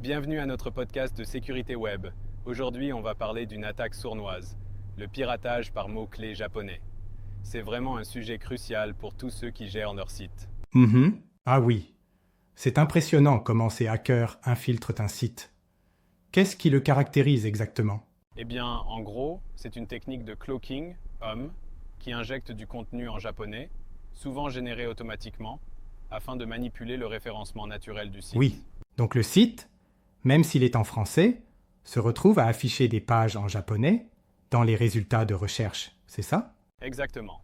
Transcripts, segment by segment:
Bienvenue à notre podcast de sécurité web. Aujourd'hui, on va parler d'une attaque sournoise, le piratage par mots-clés japonais. C'est vraiment un sujet crucial pour tous ceux qui gèrent leur site. Mhm. Ah oui, c'est impressionnant comment ces hackers infiltrent un site. Qu'est-ce qui le caractérise exactement? Eh bien, en gros, c'est une technique de cloaking, qui injecte du contenu en japonais, souvent généré automatiquement, afin de manipuler le référencement naturel du Oui, site. donc le site, même s'il est en français, se retrouve à afficher des pages en japonais dans les résultats de recherche, c'est ça? Exactement.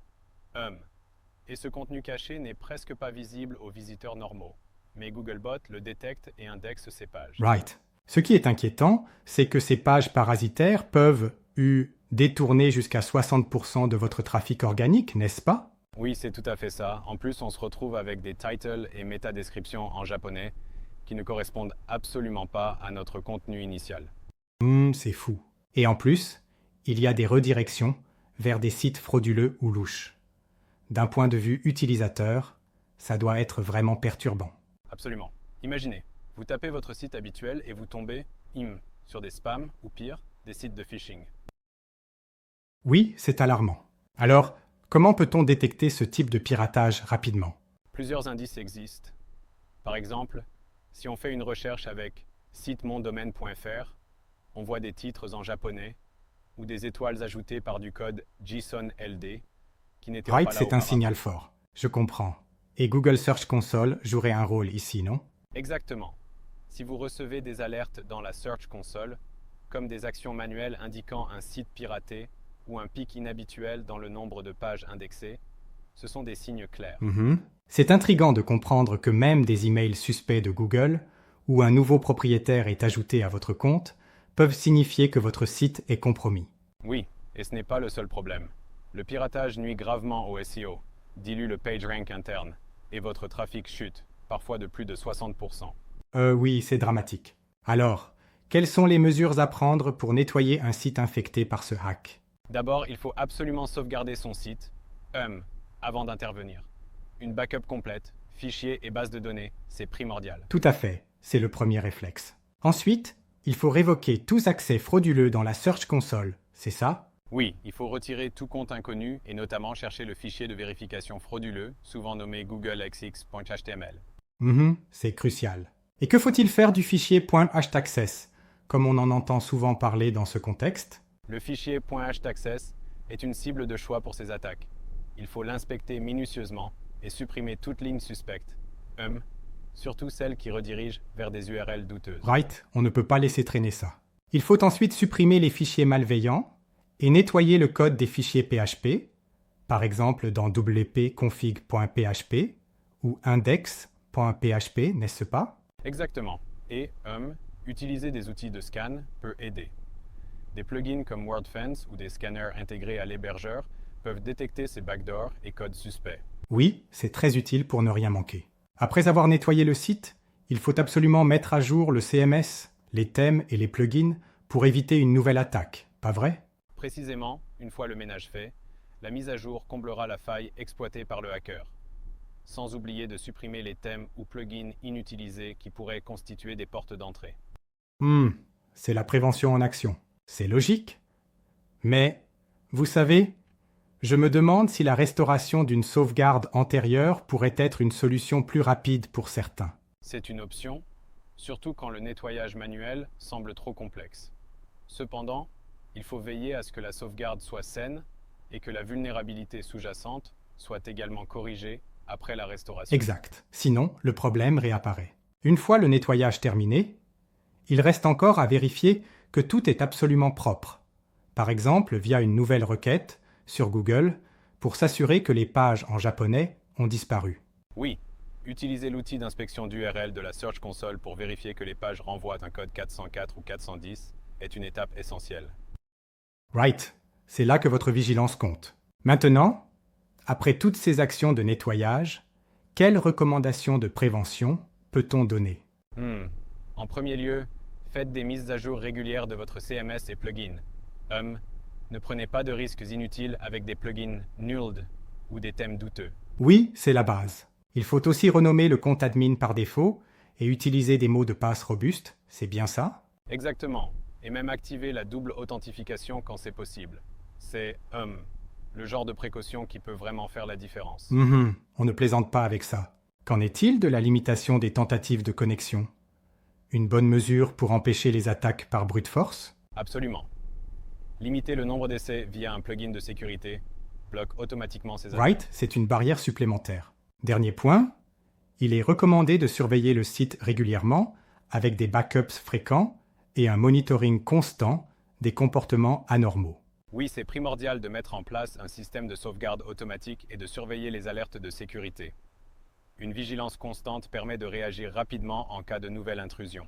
Et ce contenu caché n'est presque pas visible aux visiteurs normaux. Mais Googlebot le détecte et indexe ces pages. Right. Ce qui est inquiétant, c'est que ces pages parasitaires peuvent détourner jusqu'à 60% de votre trafic organique, n'est-ce pas? Oui, c'est tout à fait ça. En plus, on se retrouve avec des titles et métadescriptions en japonais qui ne correspondent absolument pas à notre contenu initial. C'est fou. Et en plus, il y a des redirections vers des sites frauduleux ou louches. D'un point de vue utilisateur, ça doit être vraiment perturbant. Absolument. Imaginez, vous tapez votre site habituel et vous tombez, sur des spams ou pire, des sites de phishing. Oui, c'est alarmant. Alors, comment peut-on détecter ce type de piratage rapidement? Plusieurs indices existent. Par exemple, si on fait une recherche avec sitemondomaine.fr, on voit des titres en japonais ou des étoiles ajoutées par du code JSON-LD qui n'étaient Right, pas là c'est un auparavant. signal fort. Je comprends. Et Google Search Console jouerait un rôle ici, non? Exactement. Si vous recevez des alertes dans la Search Console, comme des actions manuelles indiquant un site piraté ou un pic inhabituel dans le nombre de pages indexées, ce sont des signes clairs. C'est intriguant de comprendre que même des emails suspects de Google, où un nouveau propriétaire est ajouté à votre compte, peuvent signifier que votre site est compromis. Oui, et ce n'est pas le seul problème. Le piratage nuit gravement au SEO, dilue le PageRank interne, et votre trafic chute, parfois de plus de 60%. Oui, c'est dramatique. Alors, quelles sont les mesures à prendre pour nettoyer un site infecté par ce hack? D'abord, il faut absolument sauvegarder son site, avant d'intervenir. Une backup complète, fichiers et bases de données, c'est primordial. Tout à fait, c'est le premier réflexe. Ensuite, il faut révoquer tous accès frauduleux dans la Search Console, c'est ça? Oui, il faut retirer tout compte inconnu et notamment chercher le fichier de vérification frauduleux, souvent nommé googlex.html. C'est crucial. Et que faut-il faire du fichier .htaccess, comme on en entend souvent parler dans ce contexte? Le fichier .htaccess est une cible de choix pour ces attaques. Il faut l'inspecter minutieusement et supprimer toute ligne suspecte, surtout celles qui redirigent vers des URL douteuses. Right, on ne peut pas laisser traîner ça. Il faut ensuite supprimer les fichiers malveillants et nettoyer le code des fichiers PHP, par exemple dans wp-config.php ou index.php, n'est-ce pas? Exactement. Et, utiliser des outils de scan peut aider. Des plugins comme WordFence ou des scanners intégrés à l'hébergeur peuvent détecter ces backdoors et codes suspects. Oui, c'est très utile pour ne rien manquer. Après avoir nettoyé le site, il faut absolument mettre à jour le CMS, les thèmes et les plugins pour éviter une nouvelle attaque, pas vrai? Précisément, une fois le ménage fait, la mise à jour comblera la faille exploitée par le hacker. Sans oublier de supprimer les thèmes ou plugins inutilisés qui pourraient constituer des portes d'entrée. C'est la prévention en action. C'est logique. Mais, vous savez, je me demande si la restauration d'une sauvegarde antérieure pourrait être une solution plus rapide pour certains. C'est une option, surtout quand le nettoyage manuel semble trop complexe. Cependant, il faut veiller à ce que la sauvegarde soit saine et que la vulnérabilité sous-jacente soit également corrigée après la restauration. Exact. Sinon, le problème réapparaît. Une fois le nettoyage terminé, il reste encore à vérifier que tout est absolument propre. Par exemple, via une nouvelle requête sur Google pour s'assurer que les pages en japonais ont disparu. Oui, utilisez l'outil d'inspection d'URL de la Search Console pour vérifier que les pages renvoient un code 404 ou 410 est une étape essentielle. Right, c'est là que votre vigilance compte. Maintenant, après toutes ces actions de nettoyage, quelles recommandations de prévention peut-on donner? En premier lieu, faites des mises à jour régulières de votre CMS et plugins. Ne prenez pas de risques inutiles avec des plugins nulled ou des thèmes douteux. Oui, c'est la base. Il faut aussi renommer le compte admin par défaut et utiliser des mots de passe robustes, c'est bien ça? Exactement. Et même activer la double authentification quand c'est possible. C'est le genre de précaution qui peut vraiment faire la différence. On ne plaisante pas avec ça. Qu'en est-il de la limitation des tentatives de connexion? Une bonne mesure pour empêcher les attaques par brute force? Absolument. Limiter le nombre d'essais via un plugin de sécurité bloque automatiquement ces attaques. Right, c'est une barrière supplémentaire. Dernier point, il est recommandé de surveiller le site régulièrement avec des backups fréquents et un monitoring constant des comportements anormaux. Oui, c'est primordial de mettre en place un système de sauvegarde automatique et de surveiller les alertes de sécurité. Une vigilance constante permet de réagir rapidement en cas de nouvelle intrusion.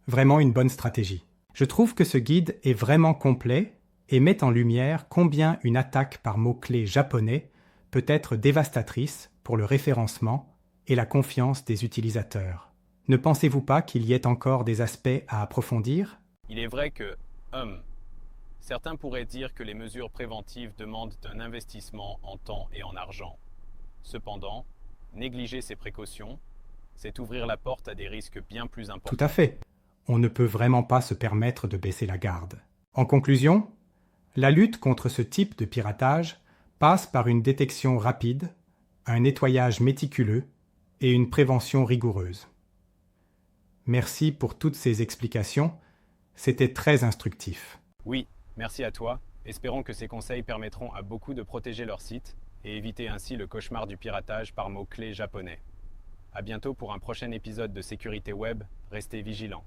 Vraiment une bonne stratégie. Je trouve que ce guide est vraiment complet et met en lumière combien une attaque par mots-clés japonais peut être dévastatrice pour le référencement et la confiance des utilisateurs. Ne pensez-vous pas qu'il y ait encore des aspects à approfondir? Il est vrai que, certains pourraient dire que les mesures préventives demandent un investissement en temps et en argent. Cependant, négliger ces précautions, c'est ouvrir la porte à des risques bien plus importants. Tout à fait. On ne peut vraiment pas se permettre de baisser la garde. En conclusion, la lutte contre ce type de piratage passe par une détection rapide, un nettoyage méticuleux et une prévention rigoureuse. Merci pour toutes ces explications, c'était très instructif. Oui, merci à toi. Espérons que ces conseils permettront à beaucoup de protéger leur site et éviter ainsi le cauchemar du piratage par mots-clés japonais. À bientôt pour un prochain épisode de Sécurité Web, restez vigilants.